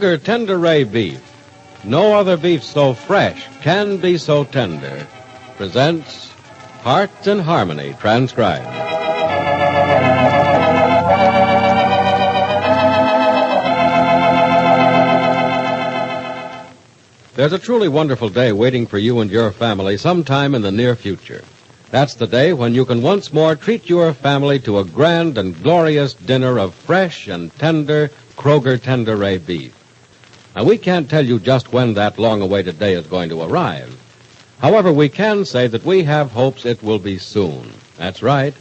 Kroger Tender Ray Beef, no other beef so fresh can be so tender, presents Hearts in Harmony, transcribed. There's a truly wonderful day waiting for you and your family sometime in the near future. That's the day when you can once more treat your family to a grand and glorious dinner of fresh and tender Kroger Tender Ray beef. Now, we can't tell you just when that long-awaited day is going to arrive. However, we can say that we have hopes it will be soon. That's right.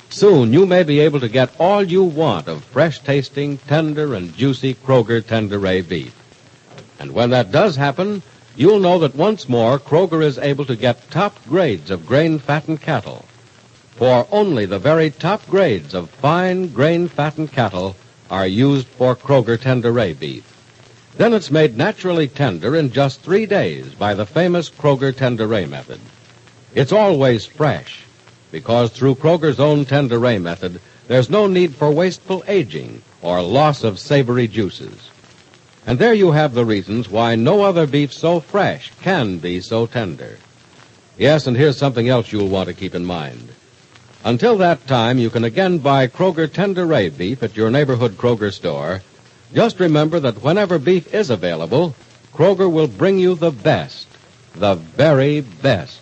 Soon you may be able to get all you want of fresh-tasting, tender, and juicy Kroger Tender Ray beef. And when that does happen, you'll know that once more Kroger is able to get top grades of grain-fattened cattle. For only the very top grades of fine grain-fattened cattle are used for Kroger Tender Ray beef. Then it's made naturally tender in just 3 days by the famous Kroger Tender Ray method. It's always fresh, because through Kroger's own Tender Ray method, there's no need for wasteful aging or loss of savory juices. And there you have the reasons why no other beef so fresh can be so tender. Yes, and here's something else you'll want to keep in mind. Until that time, you can again buy Kroger Tender Ray beef at your neighborhood Kroger store. Just remember that whenever beef is available, Kroger will bring you the best, the very best.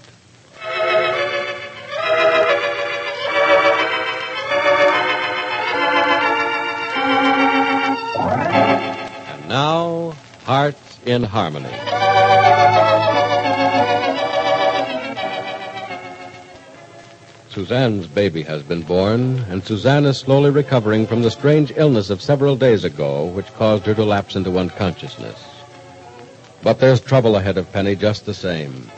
And now, Hearts in Harmony. Suzanne's baby has been born, and Suzanne is slowly recovering from the strange illness of several days ago, which caused her to lapse into unconsciousness. But there's trouble ahead of Penny just the same.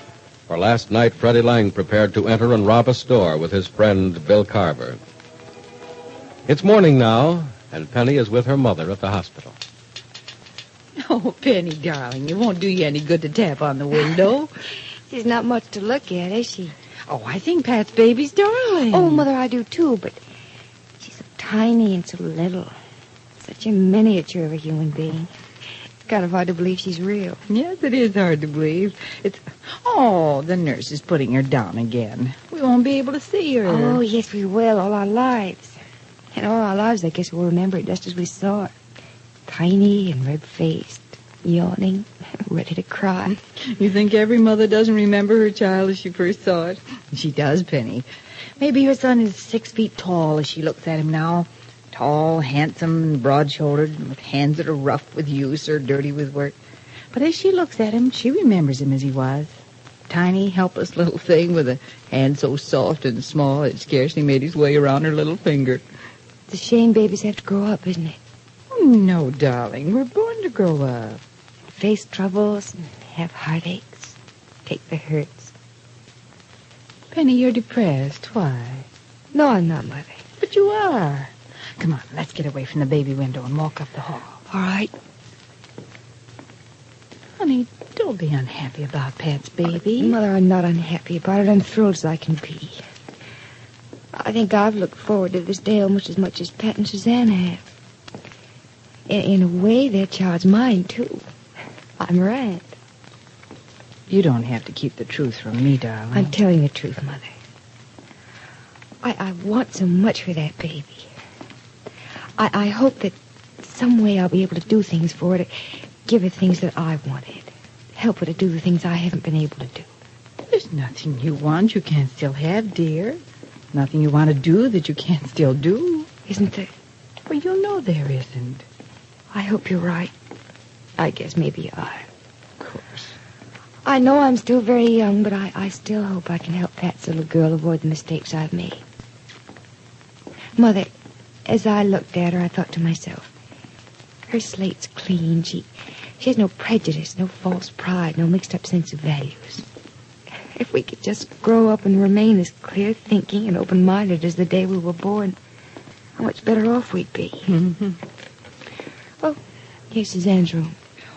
For last night, Freddie Lang prepared to enter and rob a store with his friend Bill Carver. It's morning now, and Penny is with her mother at the hospital. Oh, Penny, darling, it won't do you any good to tap on the window. She's not much to look at, is she? Oh, I think Pat's baby's darling. Oh, Mother, I do too, but she's so tiny and so little. Such a miniature of a human being. It's kind of hard to believe she's real. Yes, it is hard to believe. Oh, the nurse is putting her down again. We won't be able to see her. Oh, yes, we will, all our lives. And all our lives, I guess we'll remember it just as we saw it. Tiny and red-faced, yawning, ready to cry. You think every mother doesn't remember her child as she first saw it? She does, Penny. Maybe her son is 6 feet tall as she looks at him now. Tall, handsome, and broad-shouldered, with hands that are rough with use or dirty with work. But as she looks at him, she remembers him as he was. Tiny, helpless little thing with a hand so soft and small it scarcely made his way around her little finger. It's a shame babies have to grow up, isn't it? Oh, no, darling. We're born to grow up. Face troubles and have heartaches. Take the hurts. Penny, you're depressed. Why? No, I'm not, Mother. But you are. Come on, let's get away from the baby window and walk up the hall. All right. Honey, don't be unhappy about Pat's baby. Mother, I'm not unhappy about it. I'm thrilled as I can be. I think I've looked forward to this day almost as much as Pat and Suzanne have. In a way, their child's mine, too. I'm right. You don't have to keep the truth from me, darling. I'm telling the truth, Mother. I want so much for that baby. I hope that some way I'll be able to do things for her, to give her things that I wanted. Help her to do the things I haven't been able to do. There's nothing you want you can't still have, dear. Nothing you want to do that you can't still do. Isn't there? Well, you know there isn't. I hope you're right. I guess maybe you are. Of course. I know I'm still very young, but I still hope I can help Pat's little girl avoid the mistakes I've made. Mother, as I looked at her, I thought to myself, her slate's clean. She has no prejudice, no false pride, no mixed-up sense of values. If we could just grow up and remain as clear-thinking and open-minded as the day we were born, how much better off we'd be. Mm-hmm. Oh, here's Suzanne's room.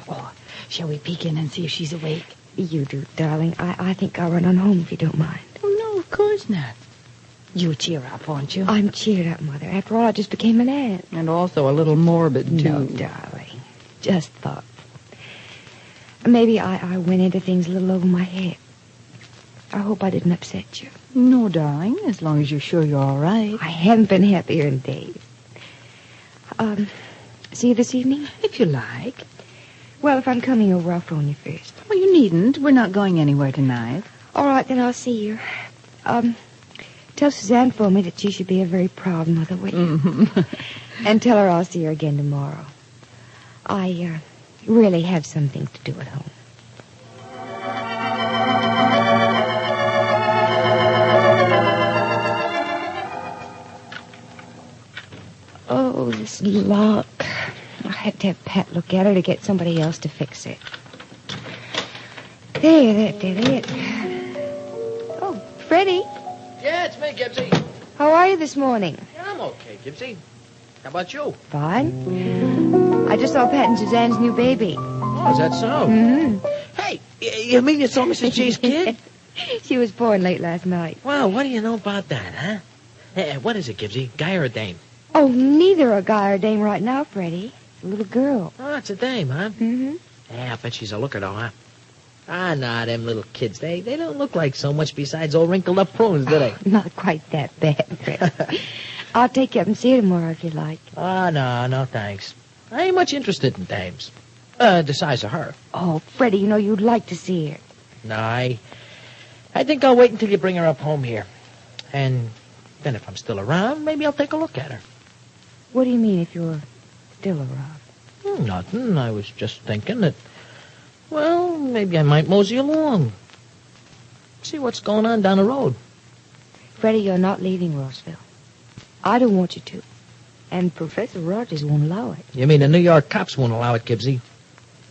Oh, shall we peek in and see if she's awake? You do, darling. I think I'll run on home if you don't mind. Oh, no, of course not. You cheer up, won't you? I'm cheered up, Mother. After all, I just became an aunt. And also a little morbid, too. No, darling. Just thoughtful. Maybe I went into things a little over my head. I hope I didn't upset you. No, darling, as long as you're sure you're all right. I haven't been happier in days. See you this evening? If you like. Well, if I'm coming over, I'll phone you first. Well, you needn't. We're not going anywhere tonight. All right, then I'll see you. Tell Suzanne for me that she should be a very proud mother, will you? Mm-hmm. And tell her I'll see her again tomorrow. I really have some things to do at home. Oh, this lock. I had to have Pat look at her to get somebody else to fix it. There, that did it. Oh, Freddie. Yeah, it's me, Gibbsy. How are you this morning? Yeah, I'm okay, Gibbsy. How about you? Fine. I just saw Pat and Suzanne's new baby. Oh, is that so? Mm-hmm. Hey, you mean you saw Mrs. G's kid? She was born late last night. Well, what do you know about that, huh? Hey, what is it, Gibbsy? Guy or a dame? Oh, neither a guy or a dame right now, Freddie. It's a little girl. Oh, it's a dame, huh? Mm-hmm. Yeah, I bet she's a looker, though, huh? Ah, nah, them little kids, they don't look like so much besides old wrinkled-up prunes, do they? Not quite that bad, Freddie. I'll take you up and see her tomorrow if you like. Ah, no, thanks. I ain't much interested in dames. The size of her. Oh, Freddie, you know you'd like to see her. No, I think I'll wait until you bring her up home here. And then if I'm still around, maybe I'll take a look at her. What do you mean if you're still around? Nothing. I was just thinking that, well, maybe I might mosey along. See what's going on down the road. Freddie, you're not leaving Rossville. I don't want you to. And Professor Rogers won't allow it. You mean the New York cops won't allow it, Gibbsy?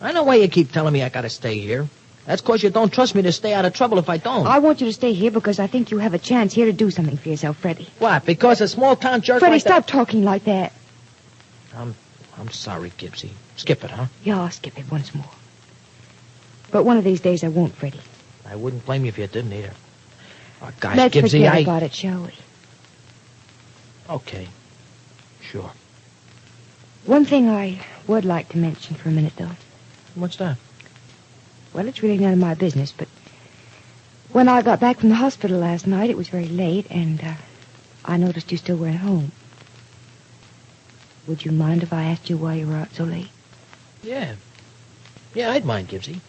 I know why you keep telling me I gotta stay here. That's 'cause you don't trust me to stay out of trouble if I don't. I want you to stay here because I think you have a chance here to do something for yourself, Freddie. What, because a small-town jerk Freddie, like stop talking like that. I'm sorry, Gibbsy. Skip it, huh? Yeah, I'll skip it once more. But one of these days I won't, Freddie. I wouldn't blame you if you didn't either. Oh, gosh, Let's Gibbsy, forget about it, shall we? Okay. Sure. One thing I would like to mention for a minute, though. What's that? Well, it's really none of my business, but when I got back from the hospital last night, it was very late, and I noticed you still weren't home. Would you mind if I asked you why you were out so late? Yeah. Yeah, I'd mind, Gibbsy.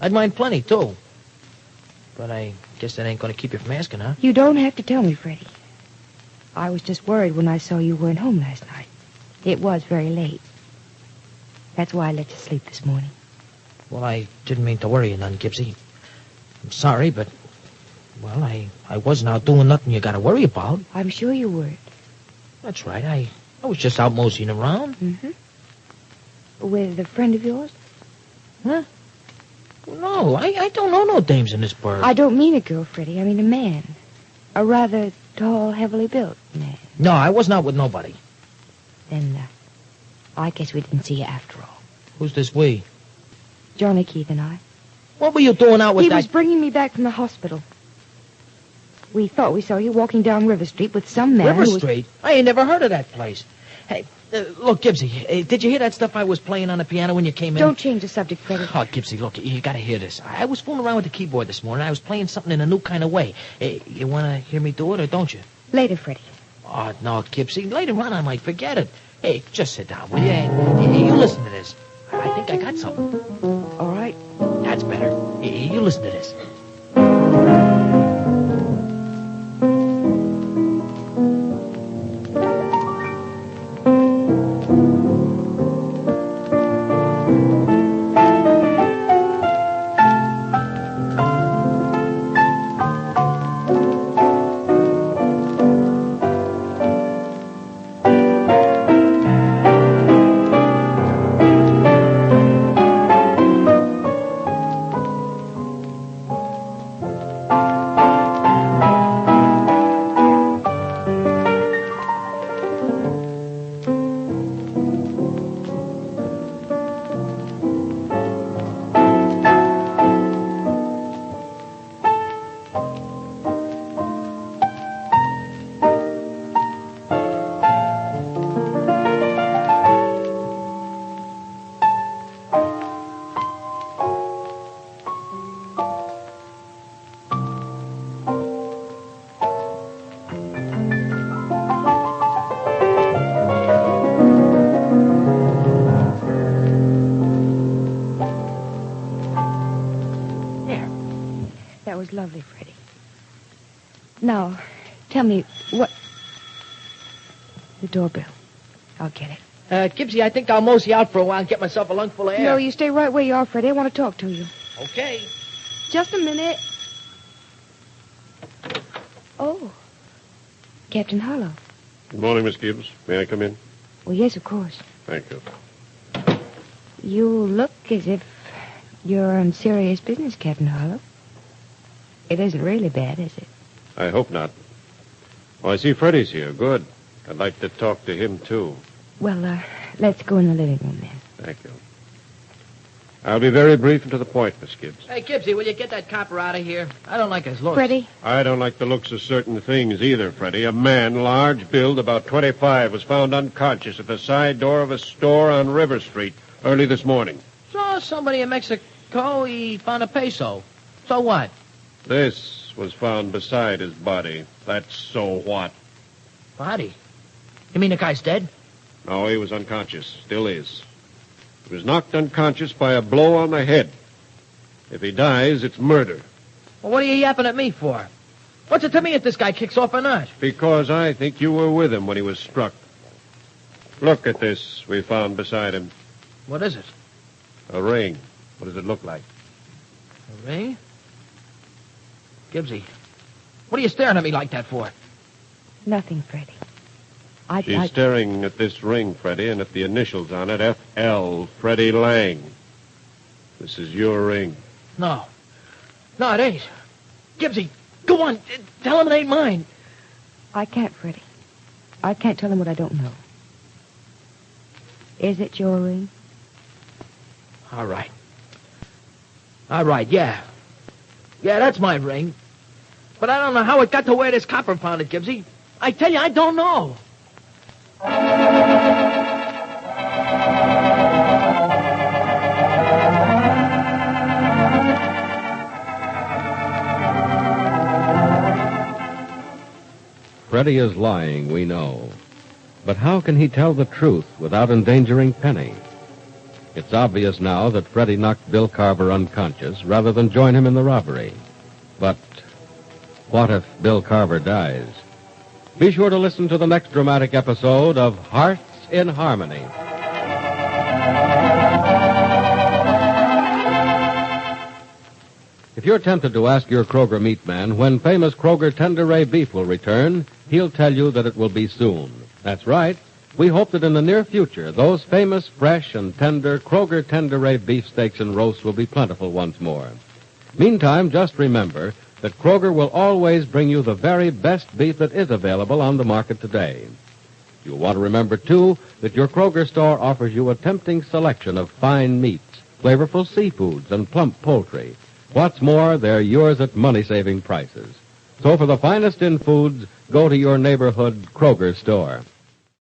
I'd mind plenty, too. But I guess that ain't gonna keep you from asking, huh? You don't have to tell me, Freddie. I was just worried when I saw you weren't home last night. It was very late. That's why I let you sleep this morning. Well, I didn't mean to worry you none, Gibbsy. I'm sorry, but, well, I wasn't out doing nothing you gotta worry about. I'm sure you weren't. That's right. I was just out moseying around. Mm-hmm. With a friend of yours? Huh? No, I don't know no dames in this burg. I don't mean a girl, Freddie. I mean a man. A rather tall, heavily built man. No, I wasn't out with nobody. Then, I guess we didn't see you after all. Who's this we? Johnny Keith and I. What were you doing out with He that? was bringing me back from the hospital. We thought we saw you walking down River Street with some man River who was... Street? I ain't never heard of that place. Hey, look, Gibbsy, did you hear that stuff I was playing on the piano when you came in? Don't change the subject, Freddie. Oh, Gibbsy, look, you gotta hear this. I was fooling around with the keyboard this morning. I was playing something in a new kind of way. You wanna hear me do it, or don't you? Later, Freddie. Oh, no, Gibbsy. Later on, I might forget it. Hey, just sit down, will you? Hey, you listen to this. I think I got something. All right. That's better. Hey, you listen to this. lovely, Freddie. Now, tell me, what... The doorbell. I'll get it. Gibbsy, I think I'll mosey out for a while and get myself a lung full of air. No, you stay right where you are, Freddie. I want to talk to you. Okay. Just a minute. Oh. Captain Harlow. Good morning, Miss Gibbs. May I come in? Well, yes, of course. Thank you. You look as if you're on serious business, Captain Harlow. It isn't really bad, is it? I hope not. Oh, I see Freddy's here. Good. I'd like to talk to him, too. Well, let's go in the living room then. Thank you. I'll be very brief and to the point, Miss Gibbs. Hey, Gibbsy, will you get that copper out of here? I don't like his looks. Freddie? I don't like the looks of certain things either, Freddy. A man, large build, about 25, was found unconscious at the side door of a store on River Street early this morning. Saw somebody in Mexico. He found a peso. So what? This was found beside his body. That's so what? Body? You mean the guy's dead? No, he was unconscious. Still is. He was knocked unconscious by a blow on the head. If he dies, it's murder. Well, what are you yapping at me for? What's it to me if this guy kicks off or not? Because I think you were with him when he was struck. Look at this we found beside him. What is it? A ring. What does it look like? A ring? Gibbsy, what are you staring at me like that for? Nothing, Freddie. She's staring at this ring, Freddie, and at the initials on it, F.L., Freddie Lang. This is your ring. No. No, it ain't. Gibbsy, go on. Tell him it ain't mine. I can't, Freddie. I can't tell him what I don't know. Is it your ring? All right. All right, yeah. Yeah, that's my ring. But I don't know how it got to where this copper found it, Gibbsy. I tell you, I don't know. Freddie is lying, we know. But how can he tell the truth without endangering Penny? It's obvious now that Freddie knocked Bill Carver unconscious rather than join him in the robbery. But what if Bill Carver dies? Be sure to listen to the next dramatic episode of Hearts in Harmony. If you're tempted to ask your Kroger meat man when famous Kroger Tenderay beef will return, he'll tell you that it will be soon. That's right. We hope that in the near future, those famous, fresh, and tender Kroger Tenderay beefsteaks and roasts will be plentiful once more. Meantime, just remember that Kroger will always bring you the very best beef that is available on the market today. You'll want to remember, too, that your Kroger store offers you a tempting selection of fine meats, flavorful seafoods, and plump poultry. What's more, they're yours at money-saving prices. So for the finest in foods, go to your neighborhood Kroger store.